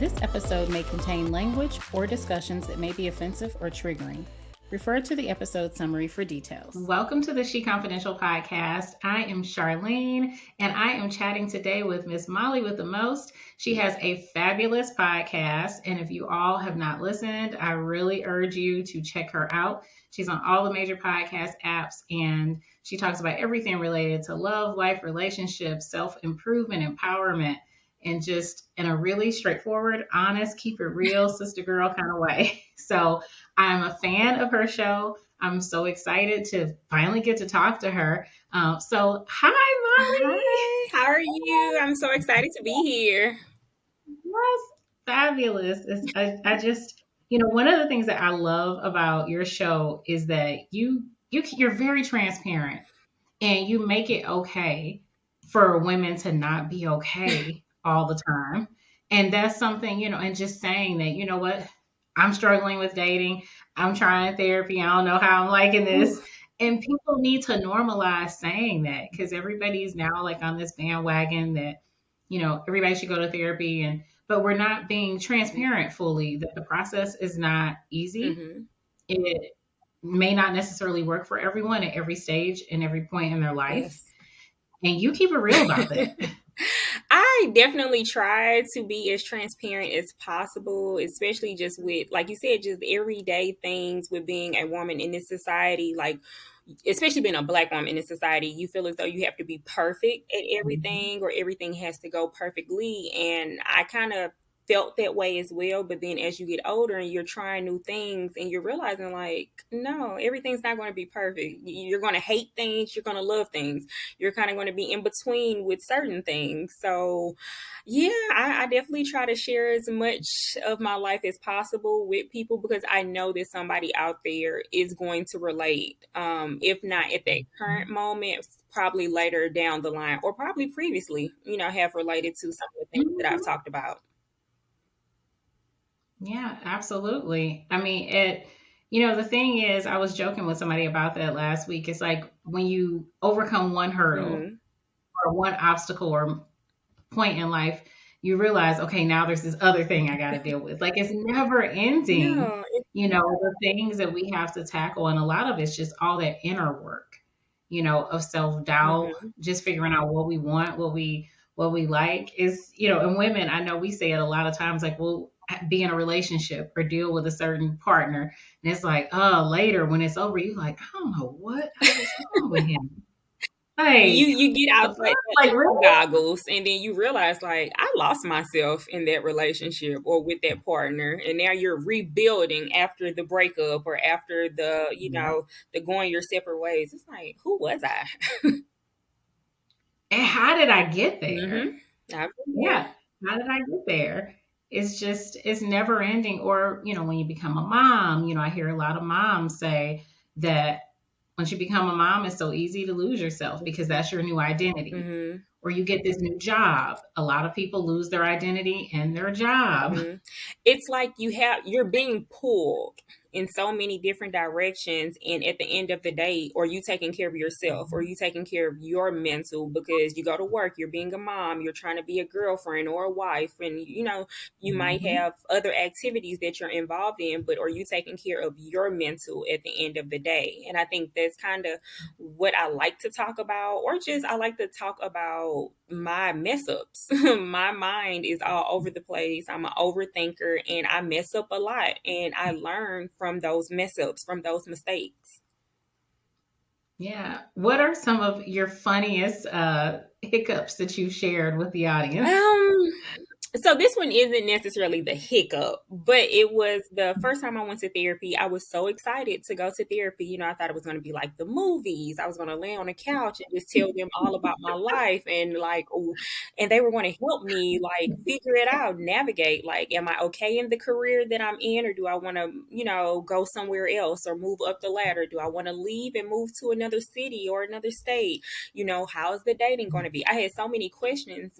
This episode may contain language or discussions that may be offensive or triggering. Refer to the episode summary for details. Welcome to the SheConfidential podcast. I am Charlene, and I am chatting today with Miss Molly with the most. She has a fabulous podcast, and if you all have not listened, I really urge you to check her out. She's on all the major podcast apps, and she talks about everything related to love, life, relationships, self-improvement, empowerment, and just in a really straightforward, honest, keep it real, sister girl kind of way. So I'm a fan of her show. I'm so excited to finally get to talk to her. So hi, Molly. Hi, how are you? I'm so excited to be here. Yes, fabulous. I just, one of the things that I love about your show is that you're very transparent, and you make it okay for women to not be okay all the time. And that's something, and just saying that, you know what, I'm struggling with dating. I'm trying therapy. I don't know how I'm liking this. Oof. And people need to normalize saying that, because everybody's now like on this bandwagon that, everybody should go to therapy, but we're not being transparent fully that the process is not easy. Mm-hmm. It may not necessarily work for everyone at every stage and every point in their life. Yes. And you keep it real about that. I definitely try to be as transparent as possible, especially just with, like you said, just everyday things with being a woman in this society. Like, especially being a Black woman in this society, you feel as though you have to be perfect at everything, or everything has to go perfectly. And I kind of felt that way as well. But then as you get older and you're trying new things and you're realizing, like, no, everything's not going to be perfect. You're going to hate things, you're going to love things, you're kind of going to be in between with certain things. So yeah, I definitely try to share as much of my life as possible with people, because I know that somebody out there is going to relate. If not at that current moment, probably later down the line, or probably previously, have related to some of the things that I've talked about. Yeah, absolutely. I mean, the thing is, I was joking with somebody about that last week. It's like when you overcome one hurdle or one obstacle or point in life, you realize, okay, now there's this other thing I got to deal with. Like, it's never ending, No, the things that we have to tackle. And a lot of it's just all that inner work, of self-doubt, just figuring out what we want, what we like is, and women, I know we say it a lot of times, like, we'll be in a relationship or deal with a certain partner. And it's like, oh, later when it's over, you're like, I don't know what was wrong with him. Like, you get out like really? goggles, and then you realize, like, I lost myself in that relationship or with that partner, and now you're rebuilding after the breakup or after the going your separate ways. It's like, who was I? And how did I get there? Yeah, How did I get there? It's never ending. Or, when you become a mom, I hear a lot of moms say that once you become a mom, it's so easy to lose yourself because that's your new identity. Or you get this new job. A lot of people lose their identity in their job. It's like you're being pulled in so many different directions, and at the end of the day, or you taking care of yourself, or you taking care of your mental, because you go to work, you're being a mom, you're trying to be a girlfriend or a wife, and you might have other activities that you're involved in, but are you taking care of your mental at the end of the day? And I think that's kind of what I like to talk about, or just I like to talk about my mess ups. My mind is all over the place. I'm an overthinker, and I mess up a lot, and I learn from those mess ups, from those mistakes. Yeah. What are some of your funniest hiccups that you've shared with the audience? So this one isn't necessarily the hiccup, but it was the first time I went to therapy. I was so excited to go to therapy. I thought it was going to be like the movies. I was going to lay on the couch and just tell them all about my life, and and they were going to help me like figure it out, navigate. Like, am I okay in the career that I'm in, or do I want to, go somewhere else or move up the ladder? Do I want to leave and move to another city or another state? How's the dating going to be? I had so many questions.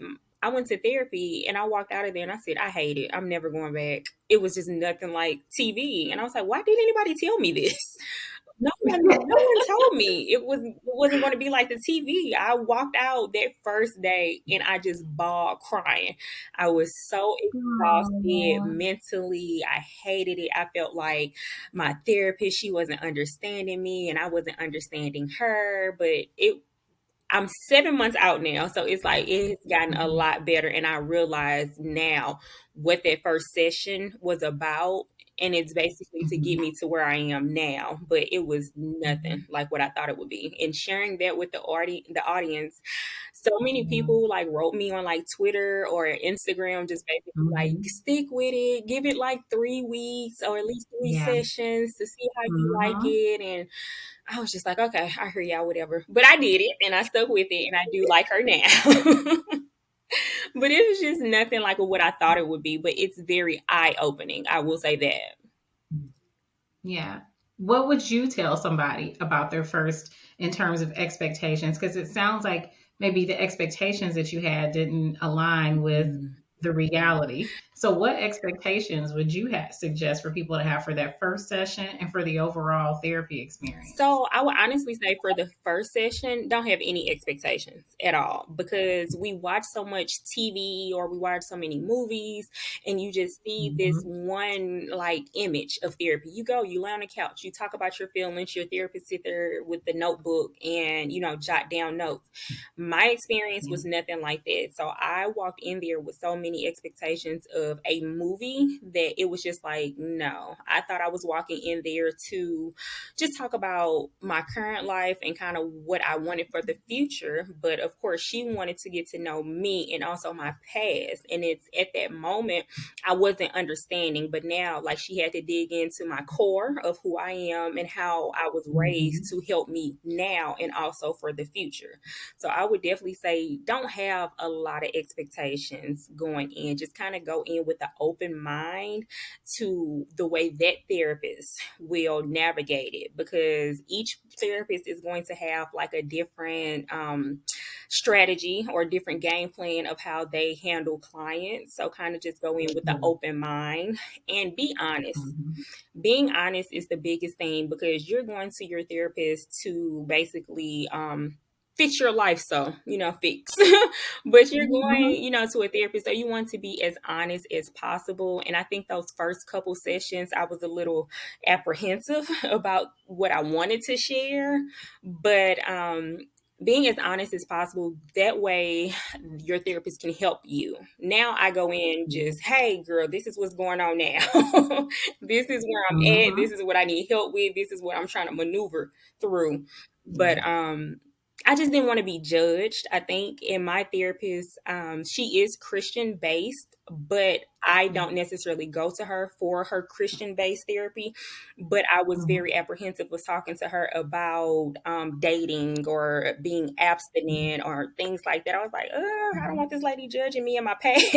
I went to therapy and I walked out of there and I said, I hate it. I'm never going back. It was just nothing like TV. And I was like, why didn't anybody tell me this? No one told me it wasn't going to be like the TV. I walked out that first day and I just bawled crying. I was so exhausted Oh, mentally. I hated it. I felt like my therapist, she wasn't understanding me and I wasn't understanding her. But I'm 7 months out now, so it's like it's gotten a mhm, lot better, and I realize now what that first session was about, and it's basically to get mhm, me to where I am now. But it was nothing mhm, like what I thought it would be. And sharing that with the audience, so many mhm, people like wrote me on like Twitter or Instagram, just basically like mhm. stick with it, give it like 3 weeks or at least three Yeah. sessions to see how you like Mhm. it. And I was just like, okay, I hear y'all, whatever. But I did it and I stuck with it and I do like her now. But it was just nothing like what I thought it would be. But it's very eye opening. I will say that. Yeah. What would you tell somebody about their first in terms of expectations? Because it sounds like maybe the expectations that you had didn't align with Mm. the reality. So, what expectations would you suggest for people to have for that first session and for the overall therapy experience? So I would honestly say for the first session, don't have any expectations at all because we watch so much TV or we watch so many movies and you just see this Mhm. one like image of therapy. You go, you lay on the couch, you talk about your feelings, your therapist sit there with the notebook and jot down notes. My experience Yeah. was nothing like that. So I walked in there with so many expectations of a movie that it was just like, no. I thought I was walking in there to just talk about my current life and kind of what I wanted for the future. But of course, she wanted to get to know me and also my past. And it's at that moment, I wasn't understanding. But now, like, she had to dig into my core of who I am and how I was raised Mhm. to help me now and also for the future. So I would definitely say don't have a lot of expectations going in. Just kind of go in with an open mind to the way that therapist will navigate it because each therapist is going to have like a different strategy or different game plan of how they handle clients. So kind of just go in with the Yeah. open mind and be honest. Mhm. Being honest is the biggest thing because you're going to your therapist to basically fix your life, so fix. But you're Mhm. going to a therapist, so you want to be as honest as possible. And I think those first couple sessions I was a little apprehensive about what I wanted to share, but being as honest as possible, that way your therapist can help you. Now I go in Yeah. just, hey girl, this is what's going on now. This is where I'm at, this Mhm. is what I need help with, this is what I'm trying to maneuver through. Yeah. But I just didn't want to be judged. I think, and my therapist, she is Christian based, but I Yeah. don't necessarily go to her for her Christian based therapy. But I was Mhm. very apprehensive with talking to her about dating or being abstinent or things like that. I was like, I don't Mhm. want this lady judging me in my past.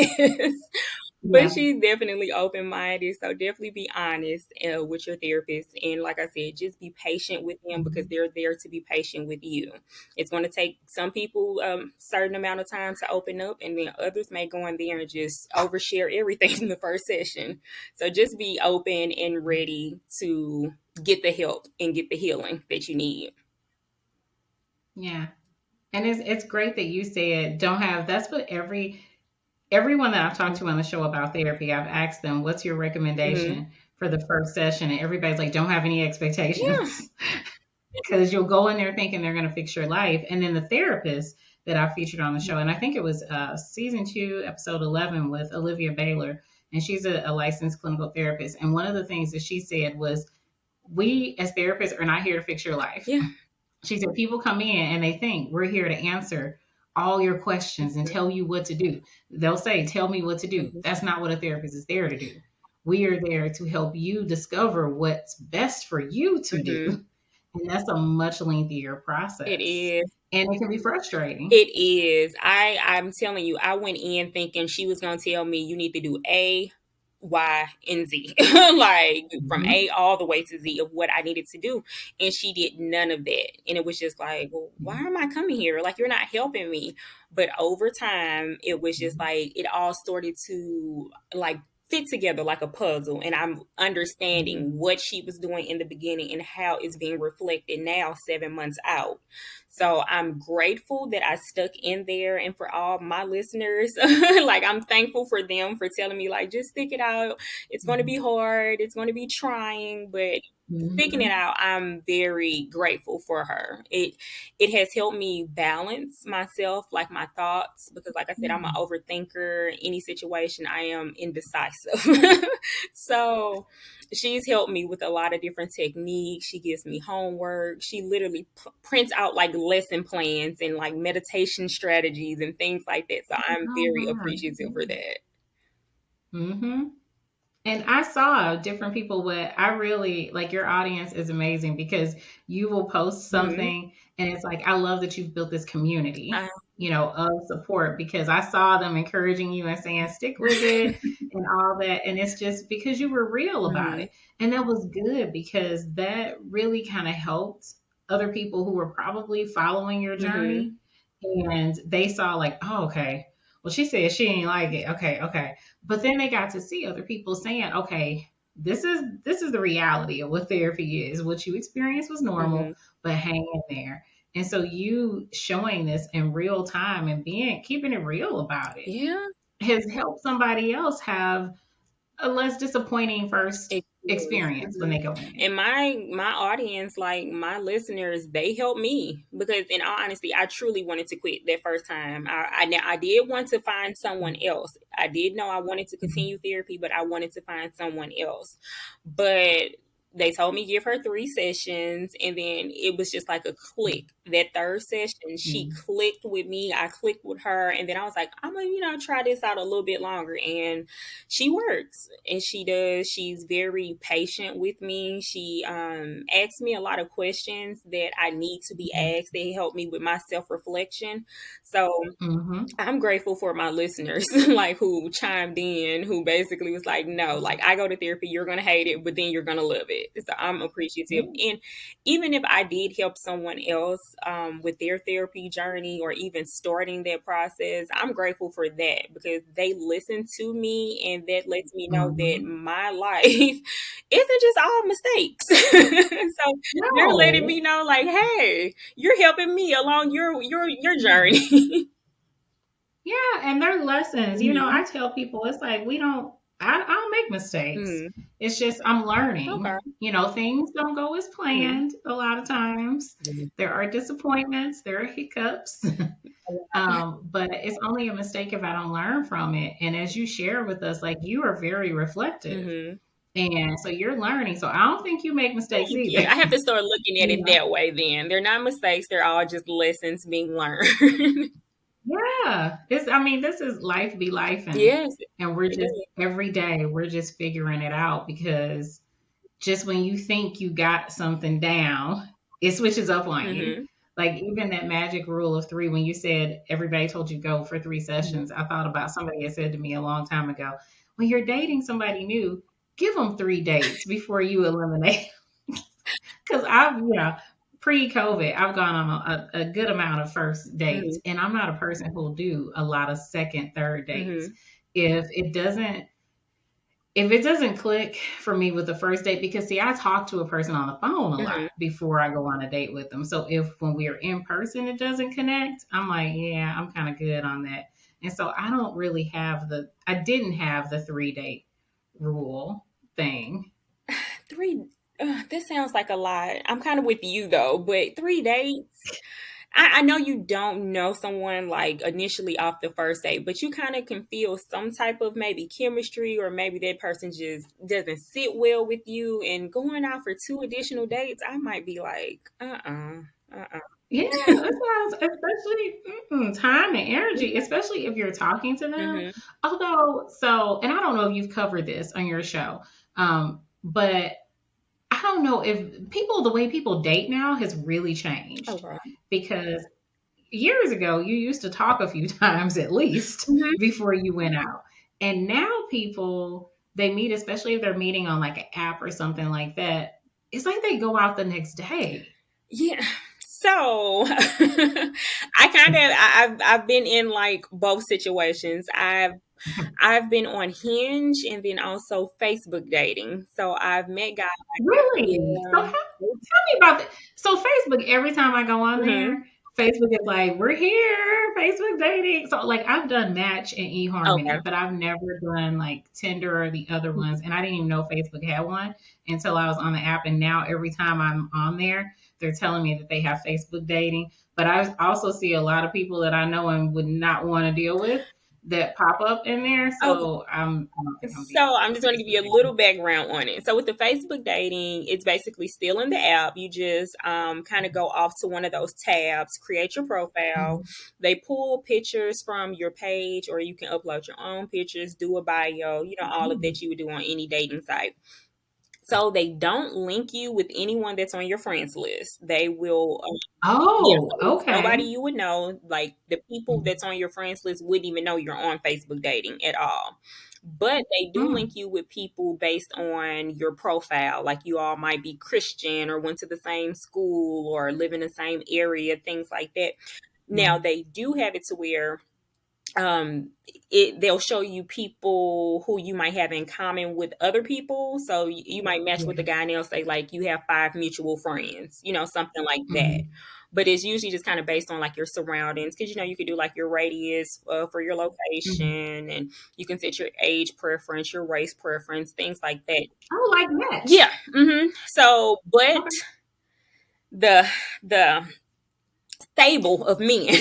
But Yeah. she's definitely open minded. So definitely be honest with your therapist. And like I said, just be patient with them because Mhm. they're there to be patient with you. It's going to take some people certain amount of time to open up, and then others may go in there and just overshare everything in the first session. So just be open and ready to get the help and get the healing that you need. Yeah. And it's great that you said don't have that's what everyone that I've talked to on the show about therapy, I've asked them, what's your Mm-hmm. recommendation for the first session? And everybody's like, don't have any Yeah. expectations. Because you'll go in there thinking they're going to fix your life. And then the therapist that I featured on the show, and I think it was season 2, episode 11 with Olivia Baylor, and she's a licensed clinical therapist. And one of the things that she said was, we as therapists are not here to fix your life. Yeah. She said, people come in and they think we're here to answer all your questions and tell you what to do. They'll say, tell me what to do. Mhm. That's not what a therapist is there to do. We are there to help you discover what's best for you to Mhm. do. And that's a much lengthier It process. is. And it can be frustrating. It is. I'm telling you, I went in thinking she was gonna tell me you need to do A, Y, and Z. Like from Mhm. A all the way to Z of what I needed to do. And she did none of that. And it was just like, well, why am I coming here? Like you're not helping me. But over time, it was just Mhm. like it all started to like fit together like a puzzle, and I'm understanding what she was doing in the beginning and how it's being reflected now 7 months out. So I'm grateful that I stuck in there. And for all my listeners, like, I'm thankful for them for telling me, like, just stick it out. It's going to be hard. It's going to be trying, but sticking it out, I'm very grateful for her. It has helped me balance myself, like my thoughts, because like I said, I'm an overthinker. Any situation, I am indecisive. So she's helped me with a lot of different techniques. She gives me homework. She literally prints out like lesson plans and like meditation strategies and things like that. So I'm very appreciative for that. Mm-hmm. And I saw different people, but I really like your audience is amazing because you will post something and it's like, I love that you've built this community, of support because I saw them encouraging you and saying, stick with it and all that. And it's just because you were real about it. And that was good because that really kind of helped other people who were probably following your journey. And they saw, like, oh, okay. Well, she said she ain't like it. Okay, okay. But then they got to see other people saying, okay, this is the reality of what therapy is. What you experienced was normal, but hang in there. And so you showing this in real time and keeping it real about it has helped somebody else have a less disappointing first experience when they go in. And my audience, like my listeners, they help me because in all honesty, I truly wanted to quit that first time. I did want to find someone else. I did know I wanted to continue therapy, but I wanted to find someone else. But they told me give her 3 sessions, and then it was just like a click. That third session, she clicked with me. I clicked with her, and then I was like, I'm gonna, try this out a little bit longer. And she works, and she does. She's very patient with me. She asks me a lot of questions that I need to be asked. They help me with my self-reflection. So I'm grateful for my listeners, like who chimed in, who basically was like, no, like I go to therapy, you're going to hate it, but then you're going to love it. So I'm appreciative. And even if I did help someone else with their therapy journey or even starting that process, I'm grateful for that because they listen to me and that lets me know that my life isn't just all mistakes. So they're letting me know like, hey, you're helping me along your journey. Yeah, and they're lessons. I tell people it's like I don't make mistakes. It's just I'm learning. Okay. Things don't go as planned a lot of times. There are disappointments, there are hiccups. But it's only a mistake if I don't learn from it. And as you share with us, like you are very reflective. And so you're learning. So I don't think you make mistakes either. Yeah, I have to start looking at it that way then. They're not mistakes, they're all just lessons being learned. Yeah. This is life be life. Yes. And we're just every day we're just figuring it out because just when you think you got something down, it switches up on you. Like even that magic rule of 3, when you said everybody told you go for 3 sessions, I thought about somebody had said to me a long time ago, when you're dating somebody new, give them 3 dates before you eliminate. Because pre-COVID, I've gone on a good amount of first dates, and I'm not a person who'll do a lot of second, third dates. If it doesn't click for me with the first date, because see, I talk to a person on the phone a lot before I go on a date with them. So if when we're in person it doesn't connect, I'm like, yeah, I'm kind of good on that. And so I didn't have the 3 date rule thing. 3 this sounds like a lot. I'm kind of with you though, but 3 dates. I know you don't know someone like initially off the first date, but you kind of can feel some type of maybe chemistry, or maybe that person just doesn't sit well with you. And going out for 2 additional dates, I might be like, Yeah, especially time and energy, especially if you're talking to them. Although, and I don't know if you've covered this on your show, but I don't know if the way people date now has really changed. Because years ago, you used to talk a few times at least before you went out. And now people, they meet, especially if they're meeting on like an app or something like that. It's like they go out the next day. Yeah. So I've been in like both situations. I've been on Hinge and then also Facebook dating. So I've met guys. Really? So Yeah. tell me about that. So Facebook, every time I go on Mm-hmm. there, Facebook is like, we're here, Facebook dating. So like I've done Match and Okay. eHarmony, but I've never done like Tinder or the other ones. And I didn't even know Facebook had one until I was on the app. And now every time I'm on there, they're telling me that they have Facebook dating. But I also see a lot of people that I know and would not want to deal with that pop up in there. Okay. So I don't think I'm dealing So with I'm the just going to give Facebook you a dating. little background on it. So with the Facebook dating, it's basically still in the app. You just kind of go off to one of those tabs, create your profile. Mhm. They pull pictures from your page, or you can upload your own pictures, do a bio, all of Mhm. that you would do on any dating site. So they don't link you with anyone that's on your friends list. They will, yeah, Oh, so it's nobody okay. you would know. Like the people Mhm. that's on your friends list wouldn't even know you're on Facebook dating at all. But they do link Mm. you with people based on your profile. Like you all might be Christian or went to the same school or live in the same area, things like that. Now Mhm. they do have it to where um they'll show you people who you might have in common with other people, so you might match with a Yeah. guy and they'll say like you have 5 mutual friends, something like that. Mhm. But it's usually just kind of based on like your surroundings, because you could do like your radius for your Mhm. location, and you can set your age preference, your race preference, things like that. Oh, like Match. Yeah. So but Okay. the the stable of men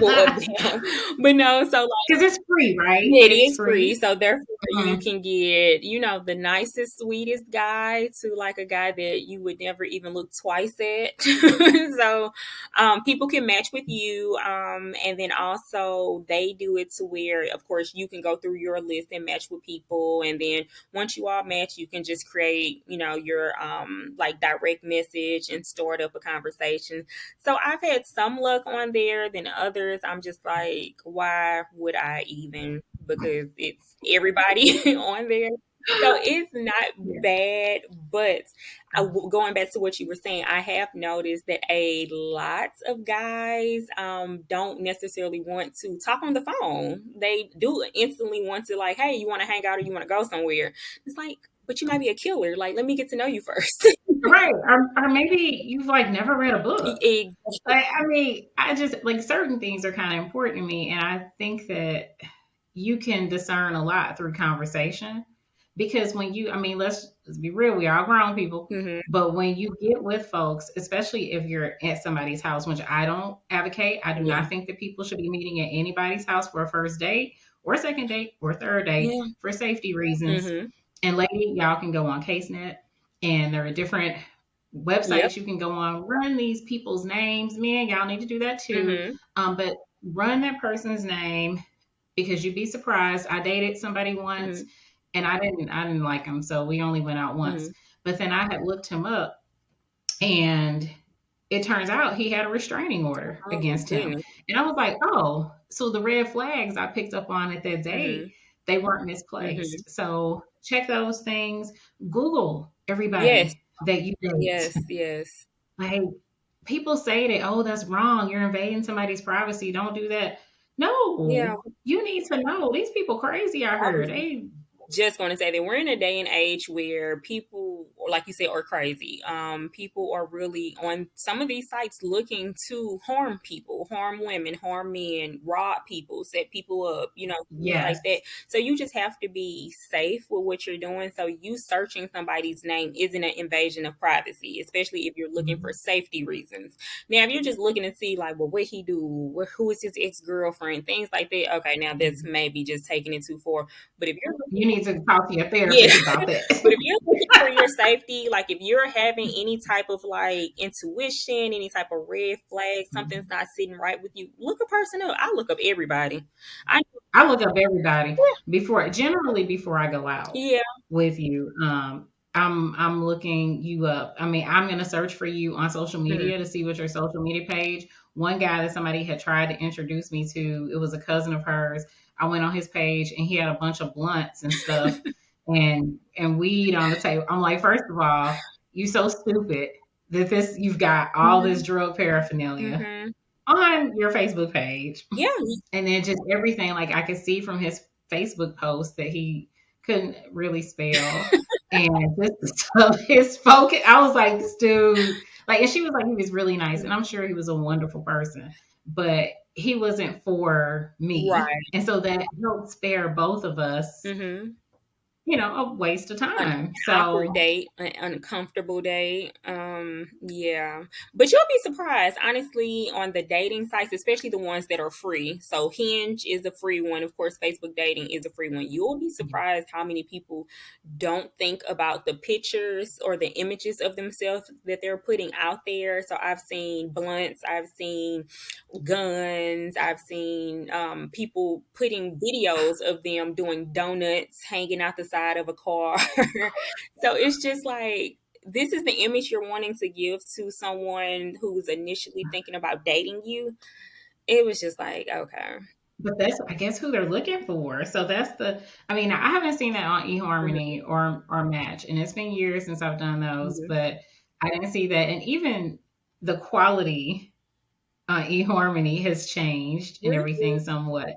of them. But no, so Because it's free, right? it It's is free, free. so therefore you Mhm. can get, the nicest, sweetest guy to like a guy that you would never even look twice at. So people can match with you, and then also they do it to where, of course, you can go through your list and match with people, and then once you all match, you can just create, your like direct message and start up a conversation. So I've had some luck on there than others. I'm just like, why would I even? Because it's everybody on there. So it's not Yeah. bad, but going back to what you were saying, I have noticed that a lot of guys don't necessarily want to talk on the phone. They do instantly want to like, hey, you want to hang out or you want to go somewhere? It's like, but you might be a killer. Like, let me get to know you first. Right. Or maybe you've like never read a book. Exactly. Like, I mean, I just like certain things are kind of important to me. And I think that you can discern a lot through conversation because when you, I mean, let's be real, we are grown people. Hmm. But when you get with folks, especially if you're at somebody's house, which I don't advocate, I do Yeah. not think that people should be meeting at anybody's house for a first date or second date or third date Yeah. for safety reasons. Hmm. And lady, y'all can go on CaseNet and there are different Yep. websites you can go on, run these people's names. Men, y'all need to do that too. Hmm. But run that person's name because you'd be surprised. I dated somebody once Hmm. and I didn't like him, so we only went out once. Hmm. But then I had looked him up and it turns out he had a restraining order Oh against him. goodness. And I was like, oh, so the red flags I picked up on at that date, Hmm. they weren't Hmm. misplaced. So check those things. Google Yes. everybody that you date. Yes. Yes. Like people say that, oh, that's wrong. You're invading somebody's privacy. Don't do that. Yeah. No, you need to know. These people crazy out I here. was They just going to say that we're in a day and age where people, like you said, are crazy. People are really on some of these sites looking to harm people, harm women, harm men, rob people, set people up, things like yes. that. So you just have to be safe with what you're doing. So you searching somebody's name isn't an invasion of privacy, especially if you're looking for Mhm. safety reasons. Now, if you're just looking to see like, well, what he do, who is his ex girlfriend, things like that. Okay, now that's Mhm. maybe just taking it too far. But if you're You need to talk to your yeah, therapist about that. but if you're looking for your safety, like if you're having any type of like intuition, any type of red flag, something's not sitting right with you, look a person up. I look up everybody. I I look up everybody generally before I go out yeah. with you. I'm looking you up. I mean, I'm gonna search for you on social Mhm. media to see what your social media page. One guy that somebody had tried to introduce me to, it was a cousin of hers. I went on his page and he had a bunch of blunts and stuff and weed on the table. I'm like, first of all, you so stupid that this you've got all this Mhm. drug paraphernalia Mhm. on your Facebook page. Yeah. And then just everything, like I could see from his Facebook post that he couldn't really spell. And just his focus, I was like, this dude, like, and she was like, he was really nice. And I'm sure he was a wonderful person, but he wasn't for me. Right. And so that helped spare both of us, Mm-hmm. a waste of An time. awkward So date, an uncomfortable date. Yeah. But you'll be surprised, honestly, on the dating sites, especially the ones that are free. So Hinge is a free one. Of course, Facebook dating is a free one. You'll be surprised how many people don't think about the pictures or the images of themselves that they're putting out there. So I've seen blunts, I've seen guns, I've seen people putting videos of them doing donuts, hanging out the side of a car. So it's just like, this is the image you're wanting to give to someone who's initially thinking about dating you. It was just like, okay. but that's, I guess, who they're looking for. So that's I mean, I haven't seen that on eHarmony Mm-hmm. or Match, and it's been years since I've done those, Mm-hmm. but I didn't see that. And even the quality on eHarmony has changed and Really? everything somewhat.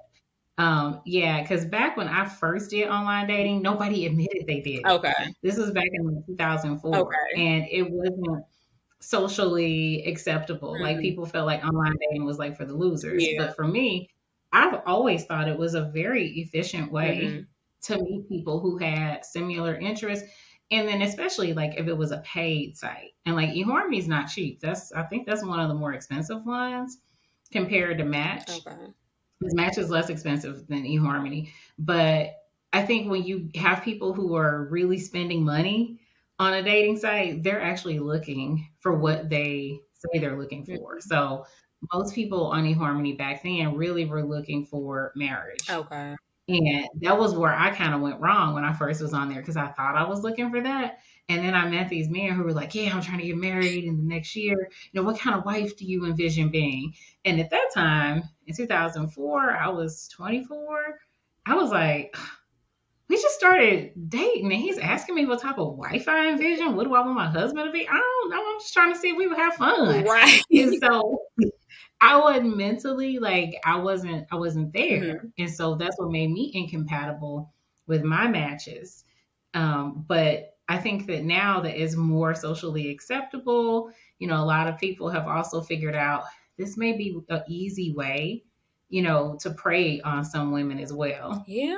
Yeah, because back when I first did online dating, nobody admitted they did it. Okay. This was back in 2004, Okay. and it wasn't socially acceptable. Like Mm-hmm. people felt like online dating was like for the losers. Yeah. But for me, I've always thought it was a very efficient way Mm-hmm. to meet people who had similar interests. And then especially like if it was a paid site. And like eHarmony's not cheap. I think that's one of the more expensive ones compared to Match. Okay. Because Match is less expensive than eHarmony. But I think when you have people who are really spending money on a dating site, they're actually looking for what they say they're looking for. Mm-hmm. So most people on eHarmony back then really were looking for marriage. Okay. And that was where I kind of went wrong when I first was on there because I thought I was looking for that. And then I met these men who were like, yeah, I'm trying to get married in the next year. What kind of wife do you envision being? And at that time, in 2004, I was 24. I was like, we just started dating and he's asking me what type of wife I envision. What do I want my husband to be? I don't know. I'm just trying to see if we would have fun. Right. And so I wasn't mentally like I wasn't there. Mm-hmm. And so that's what made me incompatible with my matches. But I think that now that is more socially acceptable, a lot of people have also figured out this may be an easy way, to prey on some women as well. Yeah.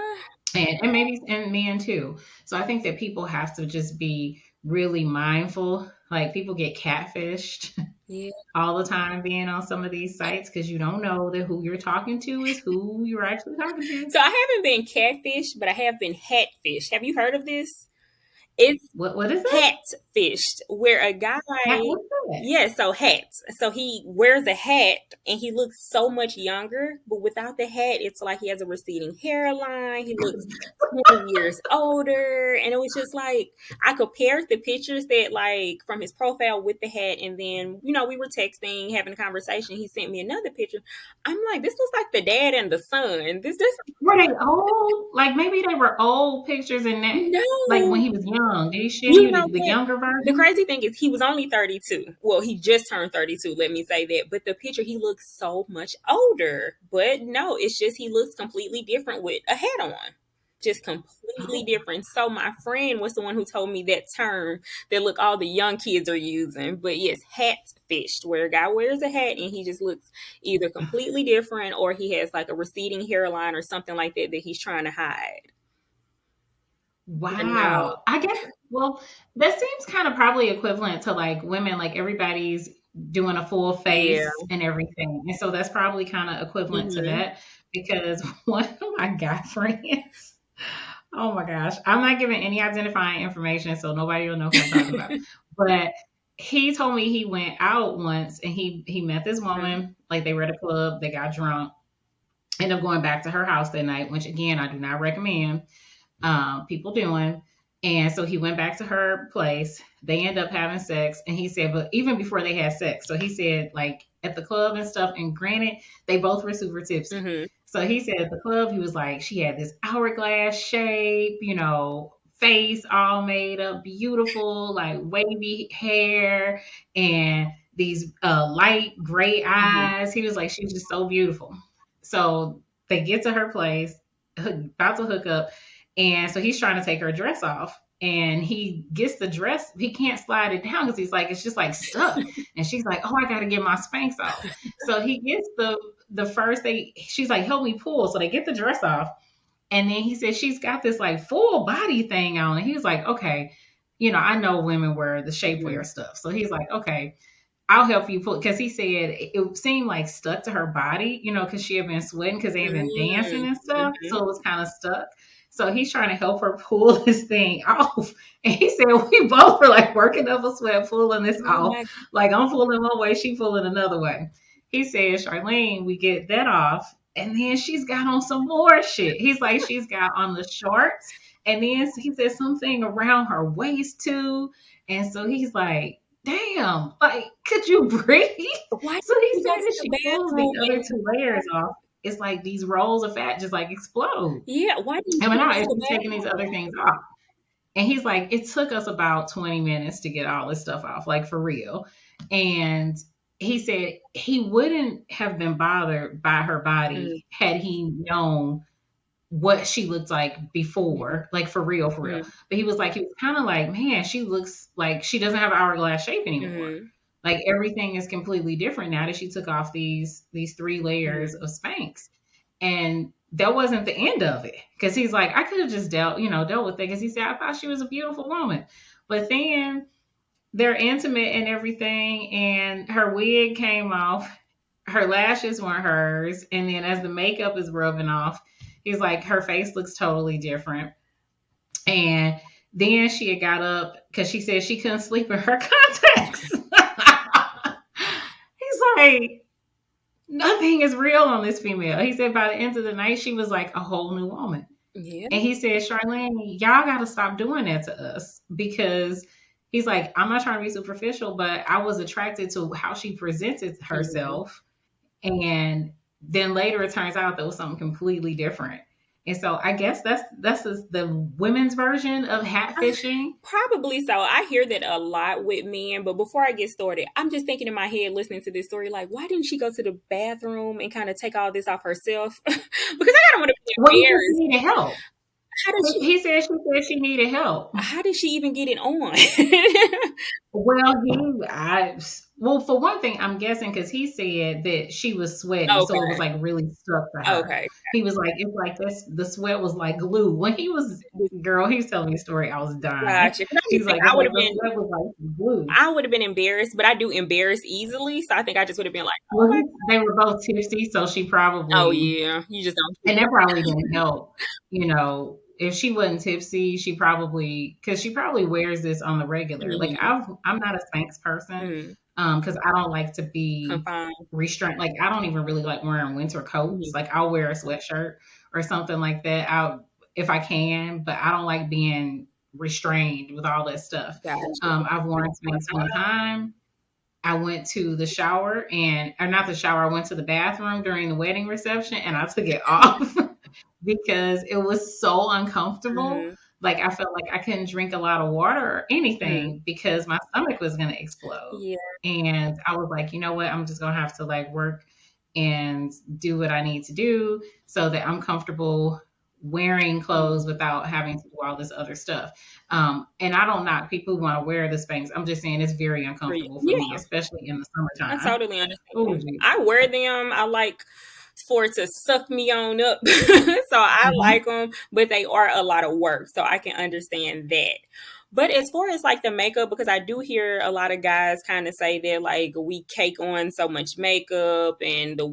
And maybe and men too. So I think that people have to just be really mindful. Like people get catfished Yeah. all the time being on some of these sites because you don't know that who you're talking to is who you're actually talking to. So I haven't been catfished, but I have been hatfished. Have you heard of this? It's What is that? hat fished, where a guy, What's that? yeah, so hats. So he wears a hat and he looks so much younger, but without the hat, it's like he has a receding hairline. He looks 20 years older. And it was just like, I compared the pictures that, like, from his profile with the hat. And then, we were texting, having a conversation. He sent me another picture. I'm like, this looks like the dad and the son. This, Were they old? Like maybe they were old pictures in that, like when no. he was young. Did he show You you know the what? younger The version? crazy thing is he was only 32. Well, he just turned 32, let me say that. But the picture, he looks so much older. But no, it's just he looks completely different with a hat on. Just completely Oh, different. So my friend was the one who told me that term that look all the young kids are using. But yes, hat fished, where a guy wears a hat and he just looks either completely different or he has like a receding hairline or something like that that he's trying to hide. But no. wow. I guess, well, that seems kind of probably equivalent to like women, like everybody's doing a full Yeah. face and everything. And so that's probably kind of equivalent to Hmm. that because one of my guy friends, oh my gosh, I'm not giving any identifying information, so nobody will know who I'm talking about. But he told me he went out once and he met this woman, like they were at a club, they got drunk, ended up going back to her house that night, which again, I do not recommend people doing. And so he went back to her place. They end up having sex. And he said, but even before they had sex, so he said, like at the club and stuff, and granted, they both were super tipsy. Hmm. So he said at the club, he was like, she had this hourglass shape, face all made up, beautiful, like wavy hair. And these light gray Mm-hmm. eyes. He was like, she's just so beautiful. So they get to her place, about to hook up, and so he's trying to take her dress off. And he gets the dress, he can't slide it down because he's like, it's just like stuck. And she's like, oh, I got to get my Spanx off. So he gets the first they, she's like, help me pull. So they get the dress off. And then he said she's got this like full body thing on. And he was like, okay, I know women wear the shapewear stuff. So he's like, okay, I'll help you pull, because he said it seemed like stuck to her body, because she had been sweating because they had been dancing and stuff. Mm-hmm. So it was kind of stuck. So he's trying to help her pull this thing off. And he said, we both were like working up a sweat, pulling this Oh off. my Like I'm pulling one way, she pulling another way. He said, Charlene, we get that off. And then she's got on some more shit. He's like, she's got on the shorts. And then he said something around her waist too. And so he's like, damn, like, could you breathe? Why did So he you go said to that the she pulls the bathroom other and two layers off. It's like these rolls of fat just like explode. yeah, why didn't And you now go to it's the taking these bathroom? other things off. And he's like, it took us about 20 minutes to get all this stuff off, like for real. And he said he wouldn't have been bothered by her Mm-hmm. body had he known what she looked like before, like for real, for real. Mm-hmm. But he was kind of like, man, she looks like she doesn't have hourglass shape anymore. Mm-hmm. Like everything is completely different now that she took off these three layers Mm-hmm. of Spanx. And that wasn't the end of it. Cause he's like, I could have just dealt with it. Cause he said, I thought she was a beautiful woman. But then they're intimate and everything, and her wig came off, her lashes weren't hers, and then as the makeup is rubbing off, he's like, her face looks totally different. And then she had got up because she said she couldn't sleep in her contacts. He's like, nothing is real on this female. He said by the end of the night, she was like a whole new woman. Yeah. And he said, Charlene, y'all got to stop doing that to us, because he's like, I'm not trying to be superficial, but I was attracted to how she presented Mm-hmm. herself. And then later it turns out that was something completely different. And so I guess that's the women's version of hatfishing. Probably so. I hear that a lot with men, but before I get started, I'm just thinking in my head listening to this story, like, why didn't she go to the bathroom and kind of take all this off herself? Because I don't want to be Well, he said she embarrassed. needed help. How did she? She said she needed help. How did she even get it on? Well, well, for one thing, I'm guessing because he said that she was sweaty, so it was Okay. like really stuck to her. Okay. He was like, it's like this, the sweat was like glue. When he was, girl, he was telling me a story, I was dying. Gotcha. 'Cause I He's just think like, it's I would like have the been. sweat was like glue. I would have been embarrassed, but I do embarrass easily, so I think I just would have been like, "Oh Well, my, they were both tipsy, so she oh probably, yeah, you just don't." and that probably didn't help. If she wasn't tipsy, because she probably wears this on the regular. Like Mm-hmm. I'm not a Spanx person, Mm-hmm. because I don't like to be Confined. restrained. Like I don't even really like wearing winter coats. Mm-hmm. Like I'll wear a sweatshirt or something like that. I'll if I can, but I don't like being restrained with all that stuff. Gotcha. I've worn Spanx one time. I went to the shower or not the shower, I went to the bathroom during the wedding reception and I took it off because it was so uncomfortable. Mm-hmm. Like I felt like I couldn't drink a lot of water or Mm-hmm. anything because my stomach was going to explode. Yeah. And I was like, you know what? I'm just going to have to like work and do what I need to do so that I'm comfortable wearing clothes without having to do all this other stuff. And I don't knock people who want to wear the Spanx. I'm just saying it's very For you. uncomfortable for me, Yeah, especially in the I summertime. totally Oh, understand. geez. I wear them. I like for it to suck me on up, so I Mhm. like them, but they are a lot of work, so I can understand that. But as far as like the makeup, because I do hear a lot of guys kind of say that like we cake on so much makeup and the Yeah.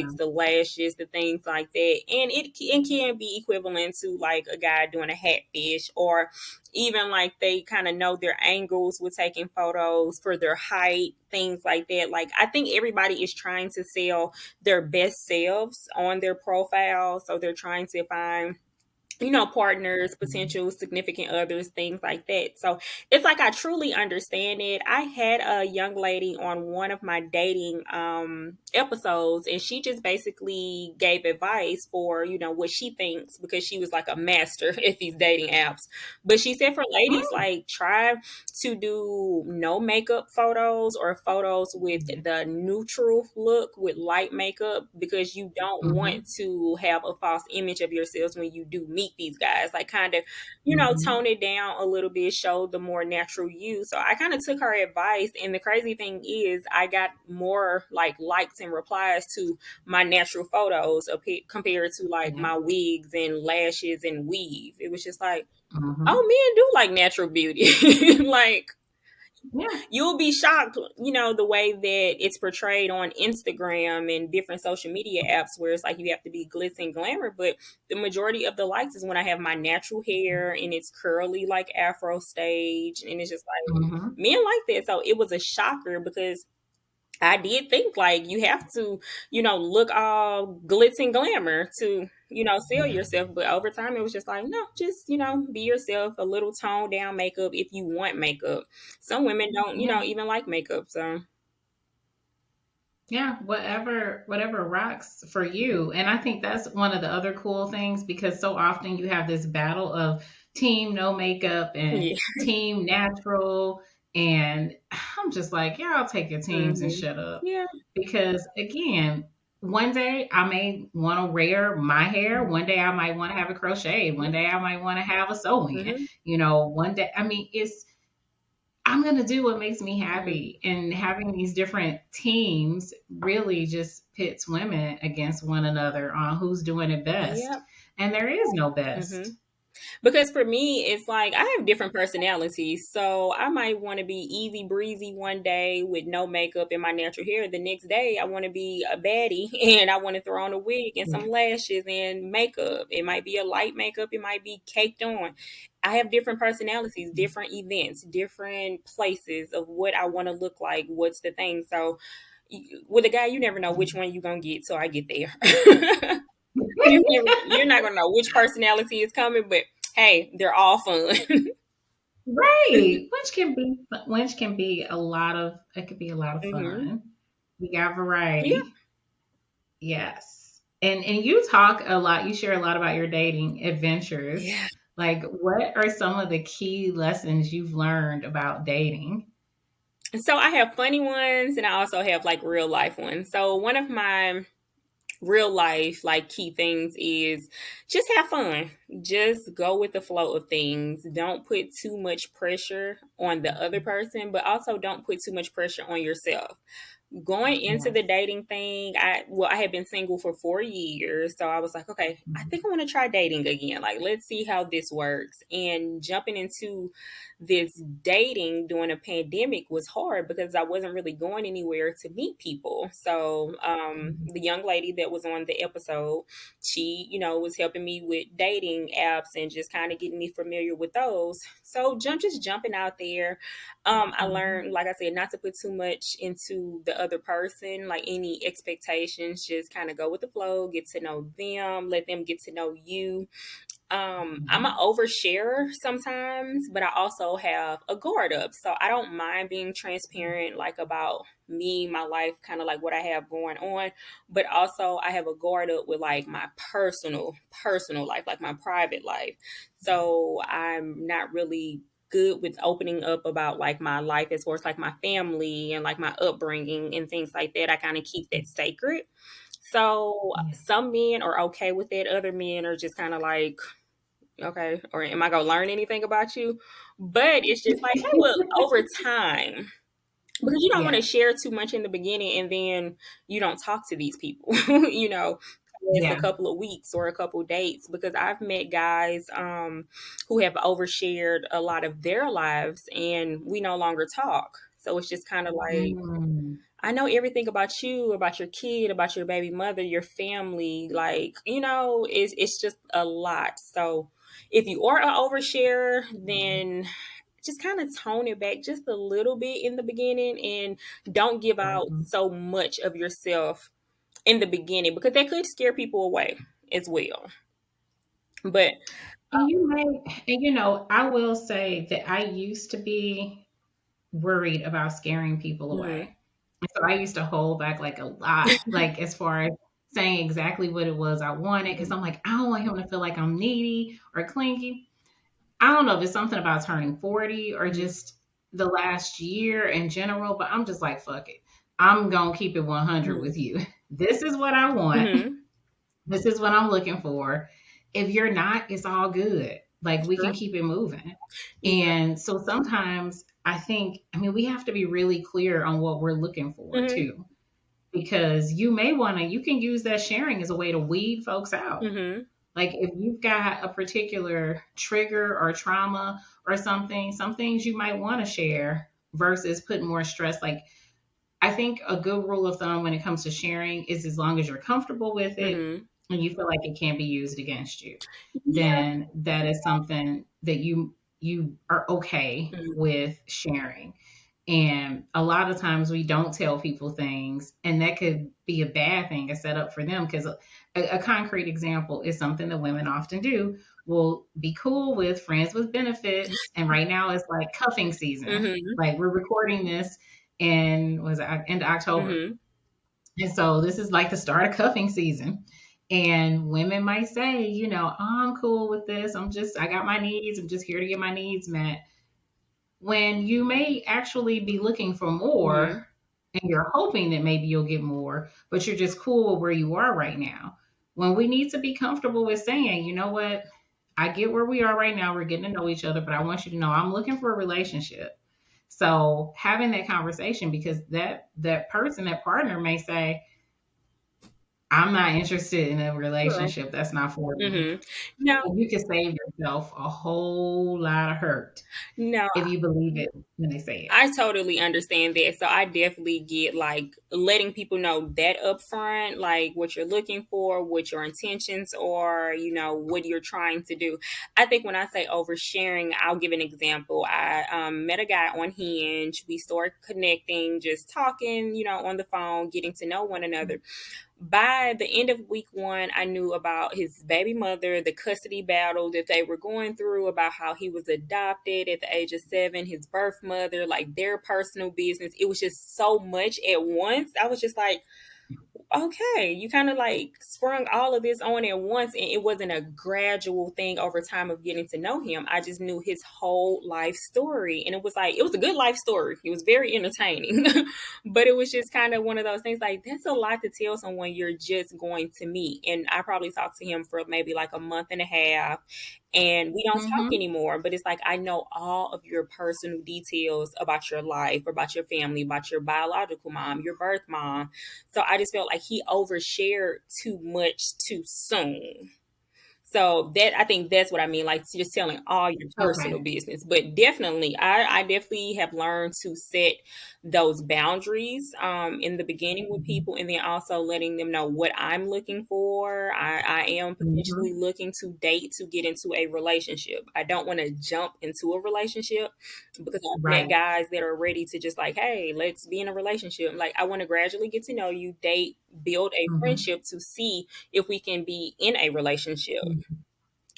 wigs, the lashes, the things like that, and it can be equivalent to like a guy doing a hat fish, or even like they kind of know their angles with taking photos for their height, things like that. Like I think everybody is trying to sell their best selves on their profile, so they're trying to find partners, potential significant others, things like that. So it's like I truly understand it. I had a young lady on one of my dating episodes, and she just basically gave advice for, what she thinks, because she was like a master at these dating apps. But she said for ladies, Mm. like, try to do no makeup photos, or photos with the neutral look with light makeup, because you don't want Mm-hmm. to have a false image of yourselves when you do meet these guys. Like, kind of, Mm-hmm. tone it down a little bit, show the more natural you. So I kind of took her advice, and the crazy thing is, I got more like likes and replies to my natural photos compared to like Yeah. my wigs and lashes and weave. It was just like, Mm-hmm. oh, men do like natural beauty. Like, Yeah. you'll be shocked, the way that it's portrayed on Instagram and different social media apps, where it's like you have to be glitz and glamour. But the majority of the likes is when I have my natural hair and it's curly, like Afro stage. And it's just like, Mm-hmm. men like that. So it was a shocker, because I did think like you have to, look all glitz and glamour to, sell Yeah. yourself. But over time, it was just like, no, just, be yourself, a little toned down makeup if you want makeup. Some women don't, Yeah. even like makeup. So, Yeah, whatever rocks for you. And I think that's one of the other cool things, because so often you have this battle of team no makeup and yeah. team natural. And I'm just like, yeah, I'll take your teams and Hmm. shut up. Yeah. Because again, one day I may want to wear my hair. One day I might want to have a crochet. One day I might want to have a sew in. Hmm. One day, I mean, I'm going to do what makes me Hmm. happy. And having these different teams really just pits women against one another on who's doing it best. Yep. And there is no Hmm. best. Because for me, it's like I have different personalities. So I might want to be easy breezy one day with no makeup and my natural hair. The next day, I want to be a baddie and I want to throw on a wig and Yeah. some lashes and makeup. It might be a light makeup, it might be caked on. I have different personalities, different events, different places of what I want to look like. What's the thing? So with a guy, you never know which one you're going to get. So I get there. You're not going to know which personality is coming, but hey, they're all fun. Right. Which can be a lot of it could be a lot of Hmm. fun. We got Yeah. variety. Yes. And you talk a lot, you share a lot about your dating adventures. Yeah. Like, what are some of the key lessons you've learned about dating? So I have funny ones and I also have like real life ones. So one of my real life like key things is just have fun. Just go with the flow of things. Don't put too much pressure on the other person, but also don't put too much pressure on yourself. Going into the Yes. dating thing, I had been single for 4 years, so I was like, okay, I Mhm. think I want to try dating again. Like, let's see how this works. And jumping into this dating during a pandemic was hard because I wasn't really going anywhere to meet people. So, the young lady that was on the episode, she, was helping me with dating apps and just kind of getting me familiar with those. So, just jumping out there. I Mhm. learned, like I said, not to put too much into the other person, like any expectations. Just kind of go with the flow, get to know them, let them get to know you. I'm an Mhm. oversharer sometimes, but I also have a guard up. So I don't mind being transparent, like about me, my life, kind of like what I have going on. But also I have a guard up with like my personal life, like my private life. So I'm not really good with opening up about like my life as far as like my family and like my upbringing and things like that. I kind of keep that sacred. So Yeah. some men are okay with it. Other men are just kind of like, okay, or am I gonna learn anything about you? But it's just like, hey, look, over time, because you don't want to Yes. share too much in the beginning and then you don't talk to these people, it's a Yeah. couple of weeks or a couple of dates, because I've met guys who have overshared a lot of their lives and we no longer talk. So it's just kind of like, Mm. I know everything about you, about your kid, about your baby mother, your family. Like, it's just a lot. So if you are an oversharer, then just kind of tone it back just a little bit in the beginning and don't give out Mhm. so much of yourself in the beginning, because that could scare people away as well. But I will say that I used to be worried about scaring people mhm, away. So I used to hold back like a lot, like as far as saying exactly what it was I wanted, because I'm like, I don't want him to feel like I'm needy or clingy. I don't know if it's something about turning 40 or just the last year in general, but I'm just like, fuck it. I'm going to keep it 100 with you. This is what I want. Mm-hmm. This is what I'm looking for. If you're not, it's all good. Like we can Sure. keep it moving. Yeah. And so sometimes I mean, we have to be really clear on what we're looking for Mm-hmm. too, because you can use that sharing as a way to weed folks out. Mm-hmm. Like if you've got a particular trigger or trauma or something, some things you might want to share versus putting more stress. Like I think a good rule of thumb when it comes to sharing is as long as you're comfortable with it Mm-hmm. and you feel like it can't be used against you, Yeah. then that is something that you are okay Mm-hmm. with sharing. And a lot of times we don't tell people things, and that could be a bad thing, a setup for them. Because a concrete example is something that women often do. Will be cool with friends with benefits, and right now it's like cuffing season. Mm-hmm. Like we're recording this in was it end of October, Mm-hmm. and so this is like the start of cuffing season. And women might say, oh, I'm cool with this. I got my needs. I'm just here to get my needs met, when you may actually be looking for more Mm-hmm. and you're hoping that maybe you'll get more, but you're just cool with where you are right now. When we need to be comfortable with saying, you know what, I get where we are right now, we're getting to know each other, but I want you to know I'm looking for a relationship. So having that conversation, because that person, that partner may say, I'm not interested in a Sure. relationship. That's not for me. Mm-hmm. No, And you can save yourself a whole lot of hurt no, if you believe it when they say it. I totally understand that. So I definitely get like letting people know that up front, like what you're looking for, what your intentions are, what you're trying to do. I think when I say oversharing, I'll give an example. I met a guy on Hinge. We started connecting, just talking, on the phone, getting to know one another. By the end of week one, I knew about his baby mother, the custody battle that they were going through, about how he was adopted at the age of 7, his birth mother, like their personal business. It was just so much at once. I was just like, okay, you kind of like sprung all of this on at once, and it wasn't a gradual thing over time of getting to know him. I just knew his whole life story, and it was a good life story. It was very entertaining, but it was just kind of one of those things like that's a lot to tell someone you're just going to meet. And I probably talked to him for maybe like a month and a half, and we don't talk Mm-hmm. anymore. But it's like I know all of your personal details about your life, about your family, about your biological mom, your birth mom. So I just felt like he overshared too much too soon. So that I think that's what I mean, like just telling all your personal Okay. business. But definitely, I definitely have learned to set those boundaries in the beginning with Mhm. people, and then also letting them know what I'm looking for. I am potentially Mhm. looking to date to get into a relationship. I don't want to jump into a relationship because I've met Right. guys that are ready to just like, hey, let's be in a relationship. Like I want to gradually get to know you, date, build a Mhm. friendship to see if we can be in a relationship. Mhm.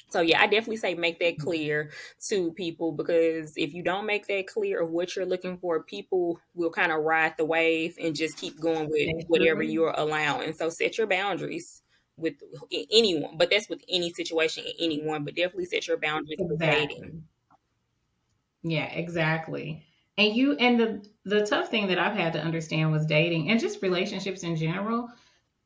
So yeah, I definitely say make that clear to people, because if you don't make that clear of what you're looking for, people will kind of ride the wave and just keep going with They sure whatever will. you're allowing. So set your boundaries with anyone, but that's with any situation, anyone, but definitely set your boundaries for dating. Exactly. Yeah, exactly. And the tough thing that I've had to understand with dating and just relationships in general,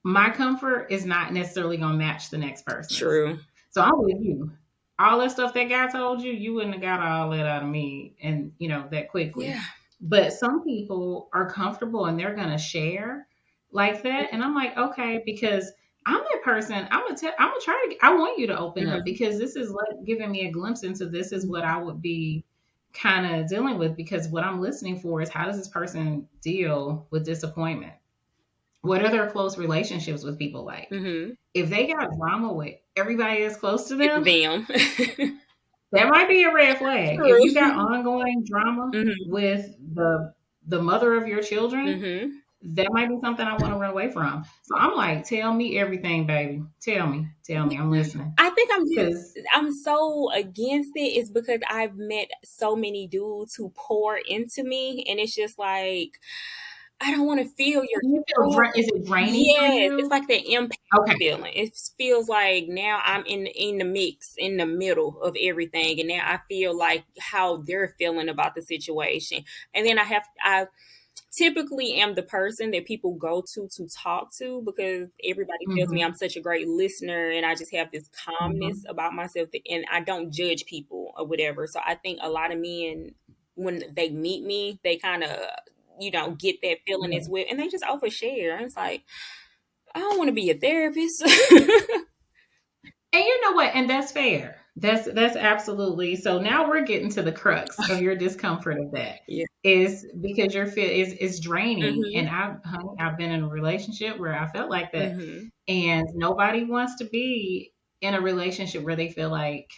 my comfort is not necessarily going to match the next person's. True. So I'm with you. All that stuff that guy told you, you wouldn't have got all that out of me and, that quickly. Yeah. But some people are comfortable and they're going to share like that. And I'm like, okay, because I'm that person. I'm gonna try to, I want you to open up Hmm. because this is giving me a glimpse into this is what I would be kind of dealing with, because what I'm listening for is how does this person deal with disappointment? What are their close relationships with people like? Hmm. If they got drama with everybody that's close to It's them, them. that might be a red flag. If you got True. ongoing drama Hmm. with the mother of your children, Hmm. that might be something I want to run away from. So I'm like, tell me everything, baby. Tell me, I'm listening. I think Because I'm so against it is because I've met so many dudes who pour into me, and it's just like I don't want to feel your You feel is it draining for yes, it's you? like that impact Okay. feeling. It feels like now I'm in the mix, in the middle of everything, and now I feel like how they're feeling about the situation. And then I typically am the person that people go to talk to because everybody tells me Mm-hmm. I'm such a great listener and I just have this calmness Mm-hmm. about myself and I don't judge people or whatever. So I think a lot of men, when they meet me, they kind of, get that feeling Yeah. as well. And they just overshare. And it's like, I don't want to be a therapist. And you know what? And that's fair. That's absolutely. So now we're getting to the crux of your discomfort of that. Yeah. Is because your feel is draining. Mm-hmm. And I've been in a relationship where I felt like that. Mm-hmm. And nobody wants to be in a relationship where they feel like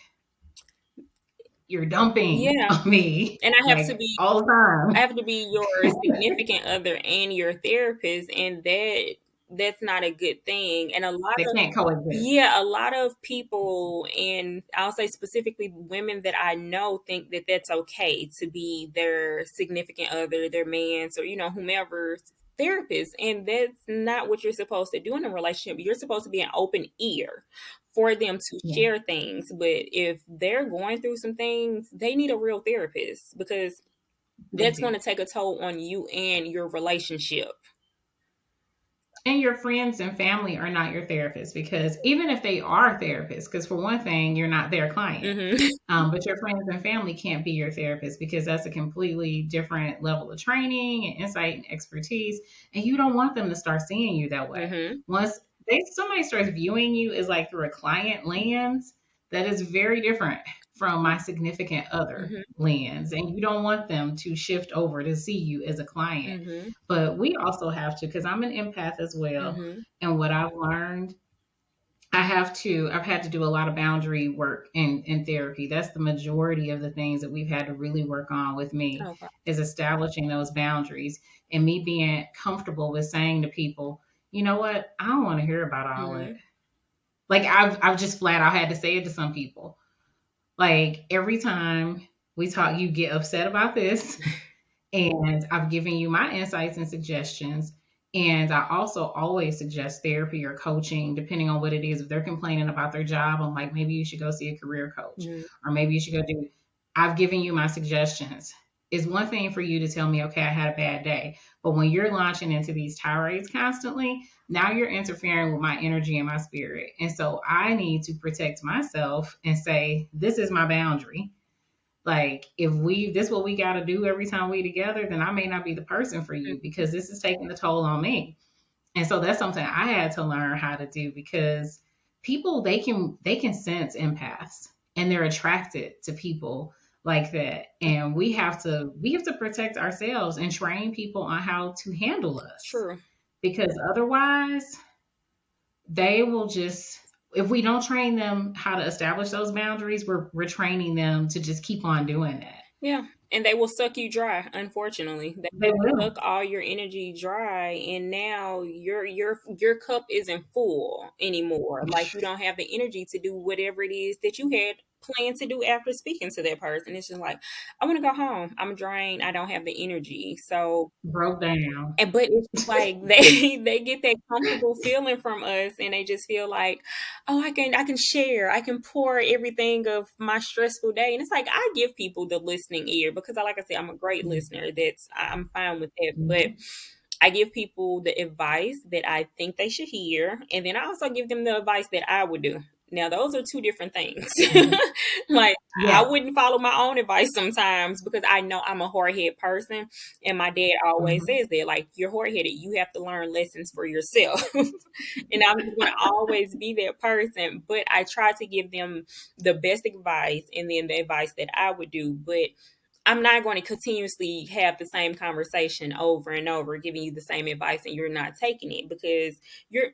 you're dumping Yeah. on me And like all the time. I have to be your significant other and your therapist, and that's not a good thing. And They can't coexist. a lot of people, and I'll say specifically women that I know, think that that's okay to be their significant other, their man's, or whomever's therapist, and that's not what you're supposed to do in a relationship. You're supposed to be an open ear for them to Yeah, share things. But if they're going through some things, they need a real therapist because they that's do. going to take a toll on you and your relationship. And your friends and family are not your therapist because even if they are therapists, because for one thing, you're not their client. Mm-hmm. But your friends and family can't be your therapist because that's a completely different level of training and insight and expertise. And you don't want them to start seeing you that way. Mm-hmm. Once somebody starts viewing you as like through a client lens, that is very different from my significant other Mm-hmm. lens. And you don't want them to shift over to see you as a client. Mm-hmm. But we also have to, because I'm an empath as well. Mm-hmm. And what I've learned, I've had to do a lot of boundary work in therapy. That's the majority of the things that we've had to really work on with me Okay. is establishing those boundaries and me being comfortable with saying to people, you know what, I don't want to hear about all Mm-hmm. that. Like I've just flat out had to say it to some people. Like every time we talk, you get upset about this. And I've given you my insights and suggestions. And I also always suggest therapy or coaching, depending on what it is. If they're complaining about their job, I'm like, maybe you should go see a career coach, Mm-hmm. or maybe you should go do. I've given you my suggestions. It's one thing for you to tell me, okay, I had a bad day. But when you're launching into these tirades constantly, now you're interfering with my energy and my spirit. And so I need to protect myself and say, this is my boundary. Like if we this what we got to do every time we together, then I may not be the person for you because this is taking the toll on me. And so that's something I had to learn how to do because people they can sense empaths and they're attracted to people like that. And we have to protect ourselves and train people on how to handle us True. because otherwise they will just if we don't train them how to establish those boundaries, we're training them to just keep on doing that. Yeah. And they will suck you dry, unfortunately. They They will. suck all your energy dry, and now your cup isn't full anymore. Like you don't have the energy to do whatever it is that you had planned to do after speaking to that person. It's just like, I want to go home. I'm drained. I don't have the energy. So Broke down. and but it's just like they get that comfortable feeling from us, and they just feel like, oh, I can share, I can pour everything of my stressful day, and it's like I give people the listening ear because like I said, I'm a great listener. I'm fine with that, but Mhm. I give people the advice that I think they should hear, and then I also give them the advice that I would do. Now, those are two different things. Mhm. Like, I Yeah. wouldn't follow my own advice sometimes because I know I'm a hard head person. And my dad always Mhm. says that, like, you're hard headed. You have to learn lessons for yourself. And I'm just going to always be that person. But I try to give them the best advice and then the advice that I would do. But I'm not going to continuously have the same conversation over and over, giving you the same advice and you're not taking it because you're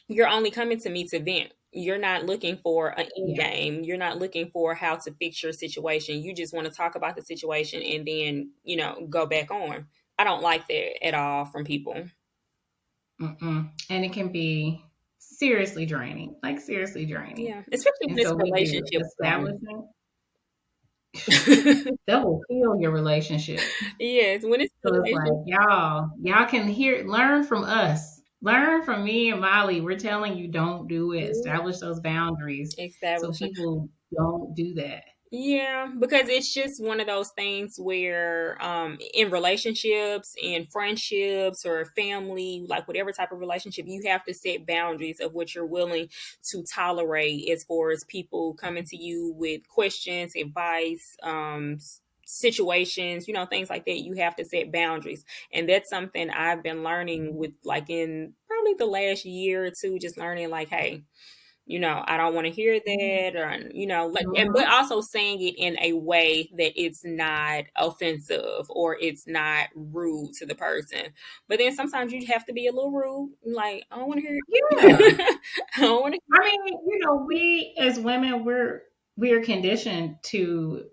you're only coming to me to vent. You're not looking for an end Yeah. game. You're not looking for how to fix your situation. You just want to talk about the situation and then, go back on. I don't like that at all from people. Mm-mm. And it can be seriously draining, like seriously draining. Yeah, especially And when it's so a we do relationship thing. establishing. that will kill your relationship. Yes, when it's So it's relationship, like, y'all can learn from us. Learn from me and Molly. We're telling you, don't do it. Establish those boundaries so establishing. people don't do that. Yeah, because it's just one of those things where in relationships, in friendships or family, like whatever type of relationship, you have to set boundaries of what you're willing to tolerate as far as people coming to you with questions, advice, situations, things like that. You have to set boundaries. And that's something I've been learning with, like, in probably the last year or two, just learning like, hey, I don't want to hear that, or, like, but Mhm. also saying it in a way that it's not offensive or it's not rude to the person. But then sometimes you have to be a little rude. Like, I don't want to hear Yeah. it. I don't want to. I mean, we as women, we're conditioned to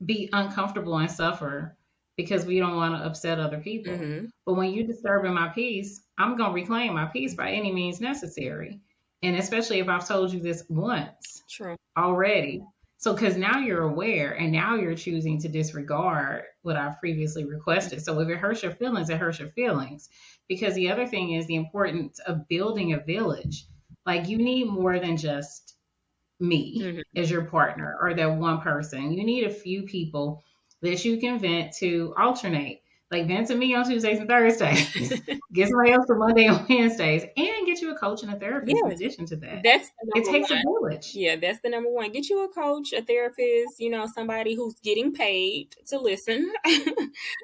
be uncomfortable and suffer because we don't want to upset other people. Mm-hmm. But when you disturbing my peace, I'm gonna reclaim my peace by any means necessary. And especially if I've told you this once True. already. So because now you're aware and now you're choosing to disregard what I've previously requested. So if it hurts your feelings, it hurts your feelings. Because the other thing is the importance of building a village. Like you need more than just me Mm-hmm. as your partner or that one person. You need a few people that you can vent to alternate. Like vent to me on Tuesdays and Thursdays. Get somebody else for Monday and Wednesdays. And get you a coach and a therapist in Yes, addition to that. that's the It number takes a one. village. Yeah, that's the number one. Get you a coach, a therapist, somebody who's getting paid to listen.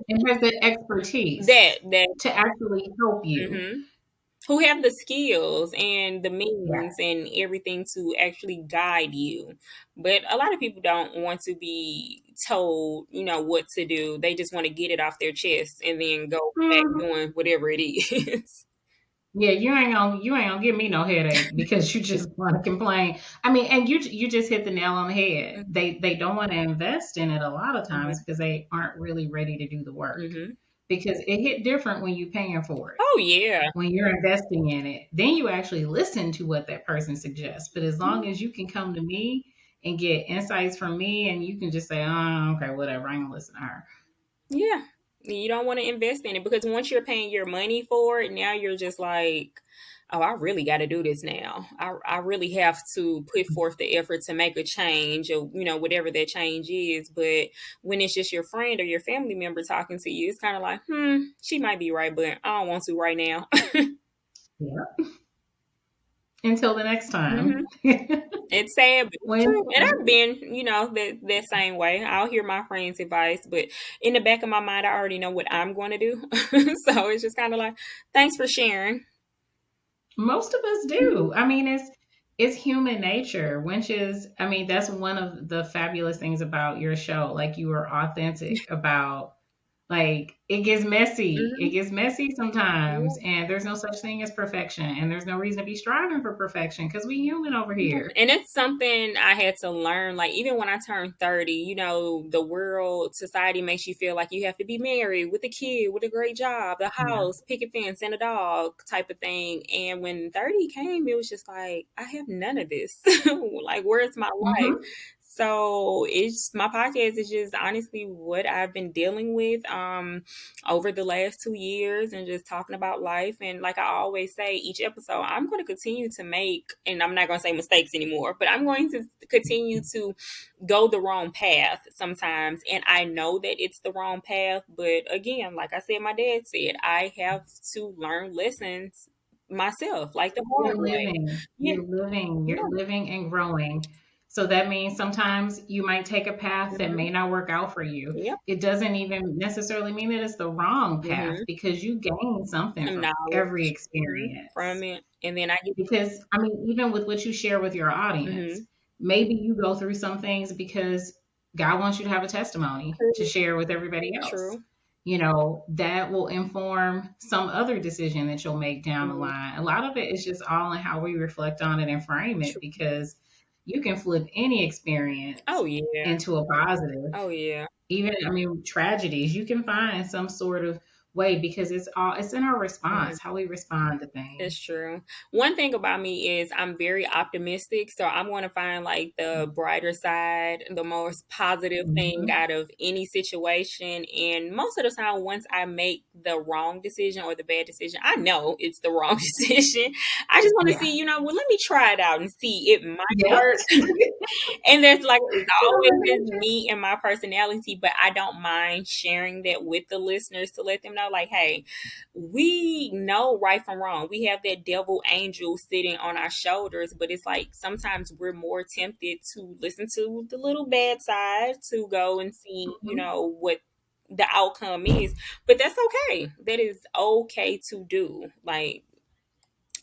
And has the expertise that to actually help you. hmm who have the skills and the Yeah. means and everything to actually guide you. But a lot of people don't want to be told, what to do. They just want to get it off their chest and then go back Mhm. doing whatever it is. Yeah, you ain't gonna give me no headache because you just want to complain. I mean, and you just hit the nail on the head. They don't want to invest in it a lot of times hmm because they aren't really ready to do the work. hmm Because it hit different when you're paying for it. Oh yeah. When you're investing in it, then you actually listen to what that person suggests. But as long as you can come to me and get insights from me, and you can just say, "Oh, okay, whatever, I ain't gonna listen to her." Yeah. You don't want to invest in it because once you're paying your money for it, now you're just like, oh, I really got to do this now. I really have to put forth the effort to make a change or, whatever that change is. But when it's just your friend or your family member talking to you, it's kind of like, she might be right, but I don't want to right now. Yeah. Until the next hmm time. It's sad, but it's when true. And I've been, that same way. I'll hear my friend's advice, but in the back of my mind, I already know what I'm going to do. So it's just kind of like, thanks for sharing. Most of us Mhm. do. I mean, it's human nature, which is, I mean, that's one of the fabulous things about your show. Like you are authentic about like it gets messy. It Mhm. gets messy sometimes, Yeah. and there's no such thing as perfection, and there's no reason to be striving for perfection because we human over Yeah. here. And it's something I had to learn. Like, even when I turned 30, the world, society makes you feel like you have to be married with a kid, with a great job, the Yeah. house, picket fence, and a dog type of thing. And when 30 came, it was just like, I have none of this. Like, where's my life? Hmm. So it's my podcast is just honestly what I've been dealing with over the last 2 years and just talking about life. And like I always say, each episode, I'm going to continue to make, and I'm not going to say mistakes anymore, but I'm going to continue to go the wrong path sometimes. And I know that it's the wrong path. But again, like I said, my dad said, I have to learn lessons myself, like the hard way. Yeah. You're Yeah. living and growing. So that means sometimes you might take a path that hmm may not work out for you. Yep. It doesn't even necessarily mean that it's the wrong path hmm because you gain something Some from every knowledge experience. from it. And then I get, Because, I mean, even with what you share with your audience, hmm maybe you go through some things because God wants you to have a testimony to true, share with everybody else. true. That will inform some other decision that you'll make down the hmm line. A lot of it is just all in how we reflect on it and frame it True. because you can flip any Oh experience yeah. into a positive. Oh yeah. Even, I mean, tragedies, you can find some sort of way because it's in our response, how we respond to It's things. true. One thing about me is I'm very optimistic, so I'm going to find like the brighter side, the most positive thing Hmm. out of any situation. And most of the time, once I make the wrong decision or the bad decision, I know it's the wrong decision. I just want to Yeah. see, well, let me try it out and see it might Yep. work. And there's like, it's It'll always look just interesting. me and my personality, but I don't mind sharing that with the listeners to let them know, like, hey, we know right from wrong. We have that devil angel sitting on our shoulders, but it's like sometimes we're more tempted to listen to the little bad side to go and see, Mhm. what the outcome is. But that's okay. That is okay to do. Like,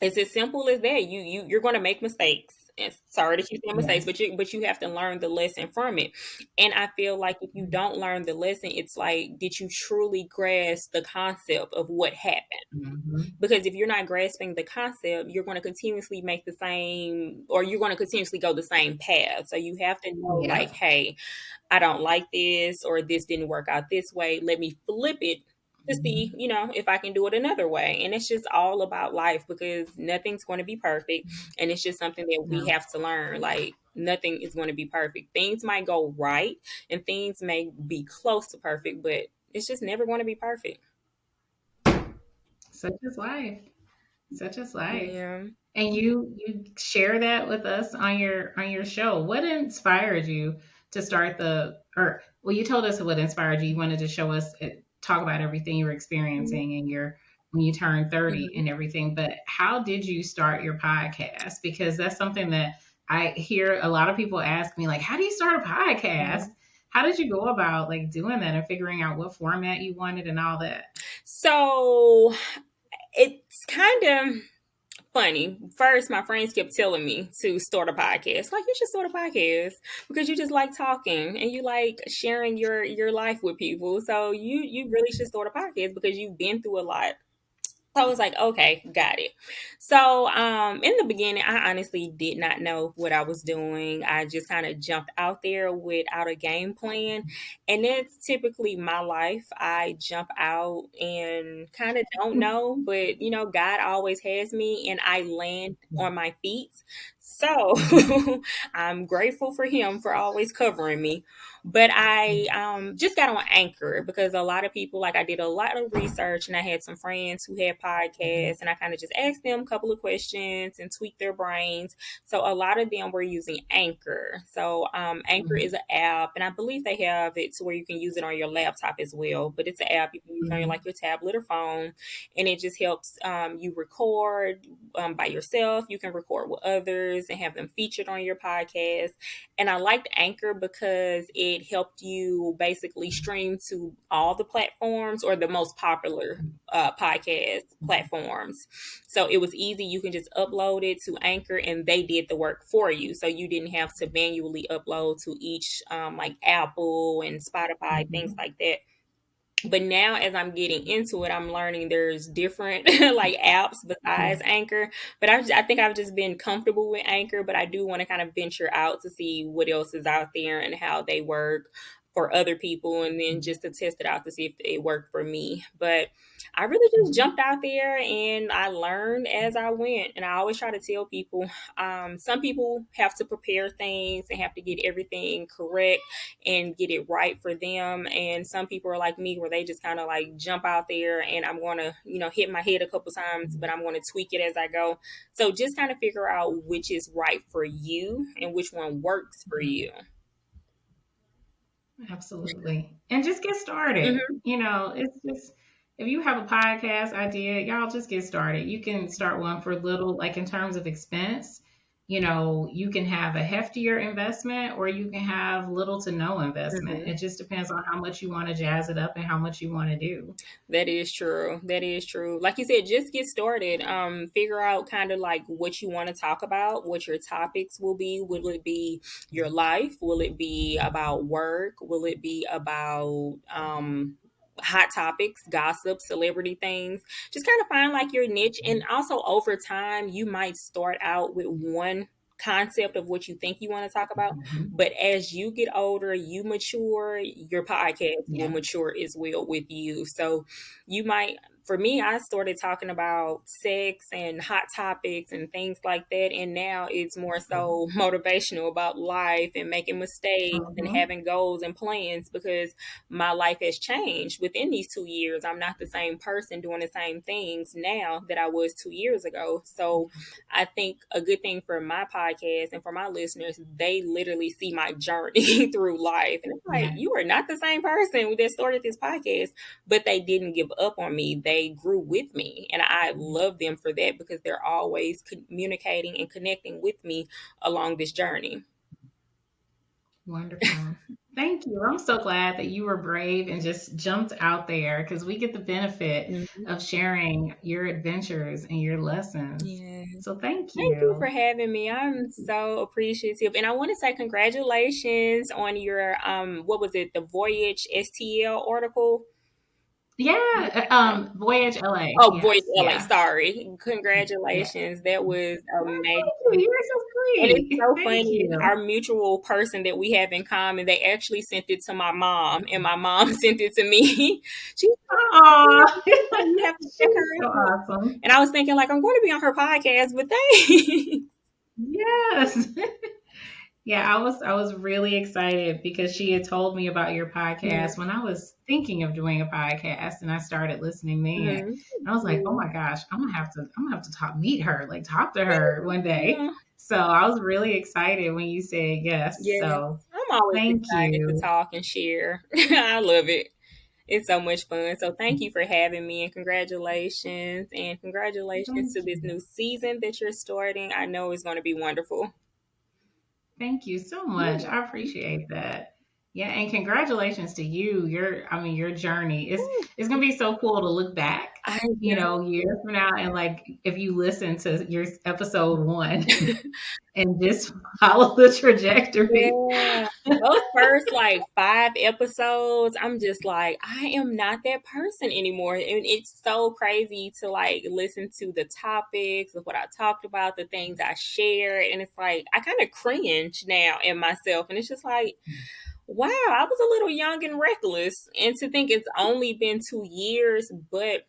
it's as simple as that. You're going to make mistakes. And sorry to keep saying mistakes, Yes. but you have to learn the lesson from it. And I feel like if you don't learn the lesson, it's like, did you truly grasp the concept of what happened? Hmm. Because if you're not grasping the concept, you're going to continuously make the same, or you're going to continuously go the same path. So you have to know, like, Yep. hey, I don't like this, or this didn't work out this way. Let me flip it to see, Hmm. if I can do it another way. And it's just all about life because nothing's going to be perfect. And it's just something that we No. have to learn. Like, nothing is going to be perfect. Things might go right and things may be close to perfect, but it's just never going to be perfect. Such is life. Such is life. Yeah. And you share that with us on your show. What inspired you to start or well, you told us what inspired you. You wanted to show us talk about everything you were experiencing in your when you turned 30 Mhm. and everything. But how did you start your podcast? Because that's something that I hear a lot of people ask me, like, how do you start a podcast? Mhm. How did you go about like doing that and figuring out what format you wanted and all that? So it's kind of funny. First, my friends kept telling me to start a podcast. Like, you should start a podcast because you just like talking and you like sharing your life with people. So you really should start a podcast because you've been through a lot. So I was like, okay, got it. So in the beginning, I honestly did not know what I was doing. I just kind of jumped out there without a game plan. And that's typically my life. I jump out and kind of don't know, but God always has me and I land on my feet. So I'm grateful for him for always covering me. But I just got on Anchor because a lot of people, like, I did a lot of research and I had some friends who had podcasts and I kind of just asked them a couple of questions and tweaked their brains. So a lot of them were using Anchor. So Anchor is an app and I believe they have it to where you can use it on your laptop as well. But it's an app you can use on your, like, your tablet or phone, and it just helps you record by yourself. You can record with others and have them featured on your podcast. And I liked Anchor because it helped you basically stream to all the platforms or the most popular podcast platforms. So it was easy. You can just upload it to Anchor and they did the work for you. So you didn't have to manually upload to each, like Apple and Spotify, things Mhm. like that. But now as I'm getting into it, I'm learning there's different like apps besides Yeah. Anchor. But I think I've just been comfortable with Anchor, but I do want to kind of venture out to see what else is out there and how they work for other people, and then just to test it out to see if it worked for me. But I really just jumped out there and I learned as I went. And I always try to tell people, some people have to prepare things and have to get everything correct and get it right for them. And some people are like me where they just kind of like jump out there and I'm going to, hit my head a couple times, but I'm going to tweak it as I go. So just kind of figure out which is right for you and which one works for you. Absolutely. And just get started. Hmm. It's just if you have a podcast idea, y'all just get started. You can start one for little, like in terms of expense. You can have a heftier investment or you can have little to no investment. Hmm. It just depends on how much you want to jazz it up and how much you want to do. That is true. That is true. Like you said, just get started. Figure out kind of like what you want to talk about, what your topics will be. Will it be your life? Will it be about work? Will it be about hot topics, gossip, celebrity things? Just kind of find like your niche. And also over time, you might start out with one concept of what you think you want to talk about. But as you get older, you mature, your podcast will mature as well with you. So you might, for me, I started talking about sex and hot topics and things like that. And now it's more so motivational about life and making mistakes and having goals and plans, because my life has changed within these 2 years. I'm not the same person doing the same things now that I was 2 years ago. So I think a good thing for my podcast and for my listeners, they literally see my journey through life. And it's like, you are not the same person that started this podcast, but they didn't give up on me. They grew with me. And I love them for that, because they're always communicating and connecting with me along this journey. Wonderful. Thank you. I'm so glad that you were brave and just jumped out there, because we get the benefit of sharing your adventures and your lessons. So thank you. Thank you for having me. I'm so appreciative. And I want to say congratulations on your, what was it, the Voyage STL article? Voyage LA. Oh, yes, Voyage LA. Yeah. Sorry. Congratulations. That was amazing. Thank you. You're so sweet. And it's so funny. Our mutual person that we have in common, they actually sent it to my mom, and my mom sent it to me. She's you have to check her out. So awesome. And I was thinking, like, I'm going to be on her podcast, but thanks. Yes. Yeah, I was really excited because she had told me about your podcast when I was thinking of doing a podcast, and I started listening then. And I was like, oh my gosh, I'm gonna have to meet her, like talk to her one day. So I was really excited when you said yes. So I'm always excited to talk and share. I love it. It's so much fun. So thank you for having me, and congratulations. And congratulations to this new season that you're starting. I know it's going to be wonderful. Thank you so much. I appreciate that. Yeah, and congratulations to you. Your journey is gonna be so cool to look back, years from now, and like if you listen to your episode 1 and just follow the trajectory. Yeah. Those first 5 episodes, I'm just like, I am not that person anymore. And it's so crazy to listen to the topics of what I talked about, the things I shared, and it's like I kind of cringe now in myself, and it's just like, wow, I was a little young and reckless. And to think it's only been 2 years, but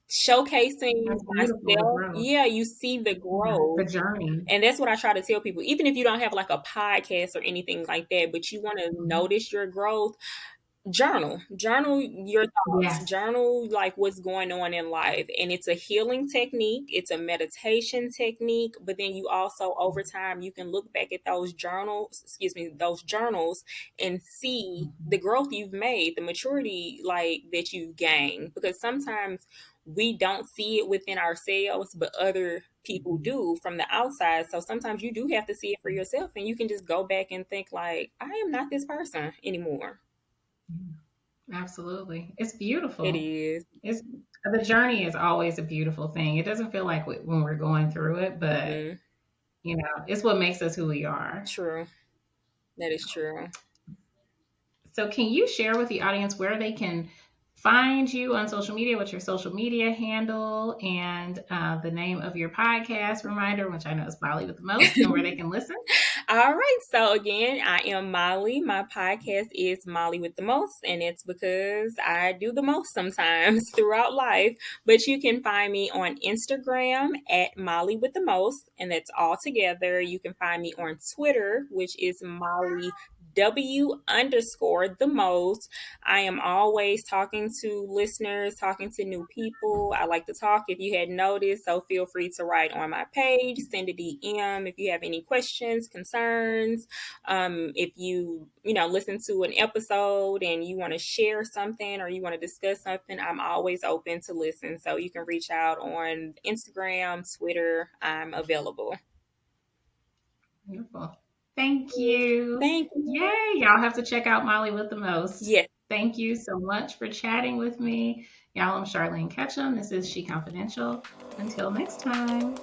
showcasing myself, you see the growth, the journey. And that's what I try to tell people. Even if you don't have a podcast or anything like that, but you want to notice your growth, journal your thoughts, journal what's going on in life. And it's a healing technique, it's a meditation technique, but then you also, over time, you can look back at those journals and see the growth you've made, the maturity that you've gained, because sometimes we don't see it within ourselves, but other people do from the outside. So sometimes you do have to see it for yourself, and you can just go back and think I am not this person anymore. Absolutely. It's beautiful. It is. The journey is always a beautiful thing. It doesn't feel like when we're going through it, but it's what makes us who we are. True. That is true. So can you share with the audience where they can find you on social media? What's your social media handle, and the name of your podcast reminder, which I know is Molly with the Most, and where they can listen? All right. So again, I am Molly. My podcast is Molly with the Most, and it's because I do the most sometimes throughout life. But you can find me on Instagram at Molly with the Most, and that's all together. You can find me on Twitter, which is Molly W_the most. I am always talking to listeners, talking to new people. I like to talk, if you hadn't noticed, so feel free to write on my page, send a DM if you have any questions, concerns. If you listen to an episode and you want to share something or you want to discuss something, I'm always open to listen. So you can reach out on Instagram, Twitter. I'm available. Beautiful. Thank you. Thank you. Yay. Y'all have to check out Molly with the Most. Yes. Thank you so much for chatting with me. Y'all, I'm Charlene Ketchum. This is She Confidential. Until next time.